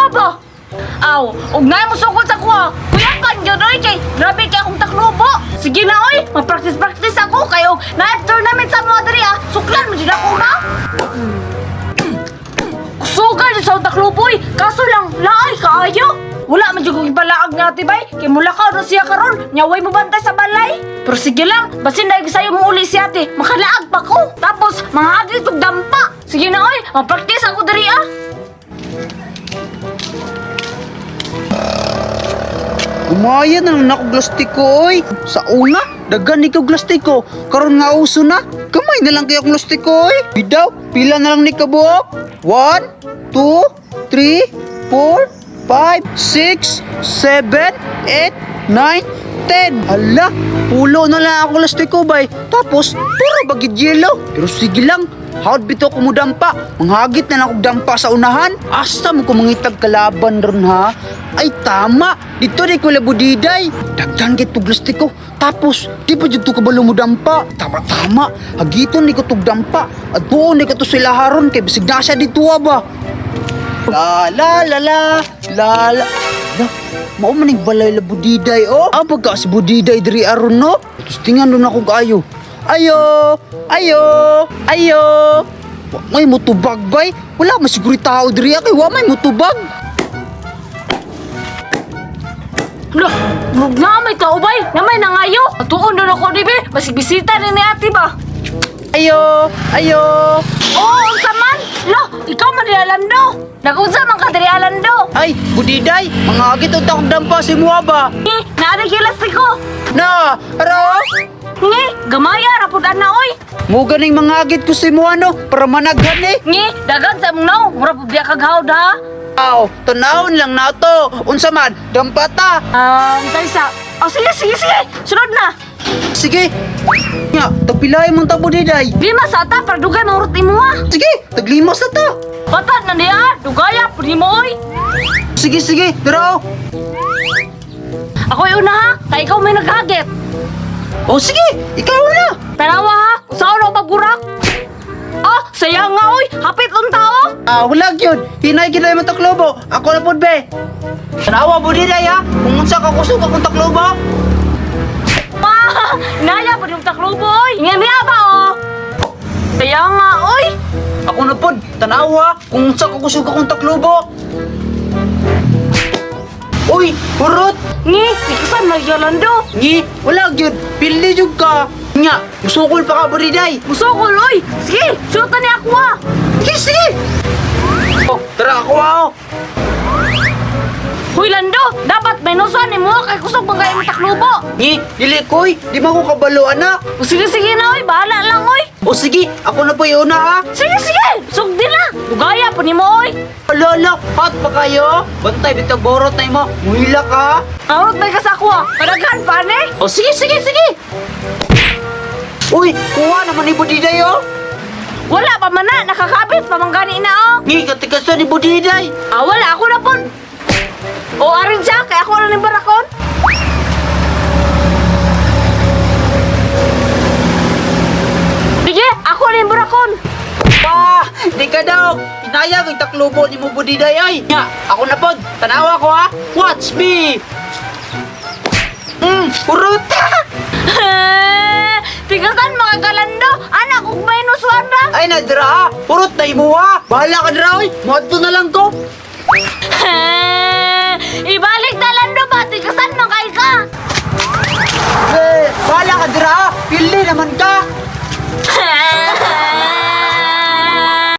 ba? Aw, ug na mo sukod sa kuha. Kuya kan gyud oy kay grabe kay akong taklubo. Sige na oy, mag-practice ako kay og na tournament sa mga diri ah. Suklan mo jud ako na. Sugal sa taklubo oy. Kaso lang laay kaayo. Wala man jud ko ibalaag nga tibay kay mulakaw na siya karon. Nyaway mo bantay sa balay. Pero sige lang, basin dahil sa'yo mo uli si ate. Makalaag pa ko. Tapos mga agit og dampa. Sige na oy, mag-practice ako diri ah. Gumaya na lang ako glastiko, oy. Sa una, dagan ni ko glastiko. Karon nga uso na. Kamay na lang kayo akong glastiko, oy. Bidaw, pila na lang ni kabuok. 1, 2, 3, 4, 5, 6, 7, 8, 9, 10. Hala, pulo na lang ako glastiko, bay. Tapos, puro bagid yelo. Pero sige lang. Hawad bito ko mo dampa. Manghagit na lang akong dampa sa unahan. Asa mo ko mangitag kalaban ron ha? Ay tama. Dito di ko labudiday. Dagdan kito glastiko. Tapos, di pa dito kabalo mo dampa. Tama. Hagiton ni ko tug dampa. At buon ni ko to sila haron. Kay bisig na siya dito ba? La la la la. La la. Mao maning balay labudiday oh. Pagka si budiday diri aron no. Tapos tingan doon ako kaayo. Ayo! Wa may mutubag bay. Wala masiguro tao diri kay wa may mutubag. Lo, na may tao bay. Na may nangayo. Atuon doon ako dibe. Masig bisita ni ate ba? Ayo! Oo, unsa man? Lo, ikaw man Alando. Nag-unsa man ka diri Alando? Ay, budiday, mga agit o takong dampa si Mua ba? Naada kilas ko. Na, aro? Ngi, gamaya rapod ana oy. Mo ganing mga agit ko si Mua no, para managhan eh. Ngi, dagan sa mong naw. Mura po biya kag-hawd ha. Aw, tanawon lang na to. Unsa man, dampa ta. Taysa. Oh, sige. Sunod na. Sige. Nga, tagpilay mong tabo diday. Lima sa ata, para dugay mangurot mo ha. Sige, taglimas na ta. Patat na niya, dugaya, pwede mo oy. Sige, daro. Ako yung una ha, kaya ikaw may naghagit. O sige, ikaw na. Tanawa ha, saan ako magburak? Sayang nga oy, hapit ang tao. Wala yun. Hinay kita yung taklobo. Ako na po, be. Tanawa mo diday ha. Kung unsa ka kusog akong taklobo. Naya pa yung taklubo oy. Nga ba oh. Kaya nga oy. Ako na po, tanawa. Kung unsa ka kusog akong taklobo. Uy, hurot. Ngi, ikasan na Yolando. Ngi, wala yun. Pili jud ka. Nga, musukol pa ka ba diday? Musukol oy. Sige, shoota ni ako ha. Sige. Oh, tara ako oh. Huy Lando, dapat may nusan ni mo kay kusog bangay mo taklubo. Ngi, dili koy. Di mo ko kabalo anak. Sige na oy, bahala lang oy. O sige, ako na po yung una ha. Sige, sugdi na. Dugaya po ni mo oy. Alala, hot pa kayo? Bantay, bitag borot na mo. Muhila ka. Arot may kasako ha. Kadaghan pa ne. O sige. Uy, kuha naman ni Budiday oh. Wala pa man na, nakakabit pa man gani na oh. Ngi, katikasan ni Budiday. Wala ako na po. O arin siya, kaya ako na ni barakon. Sige, ako na yung barakon. Di ka daw. Inayag yung taklubo ni mo Budiday ay. Nga, ako na po. Tanawa ko ha. Watch me. Urot. Tigasan mga galando. Anak, kung may nuswan na. Ay, nadra ha. Urot na imo ha. Bahala ka dra oy. Muadto na lang ko. Iba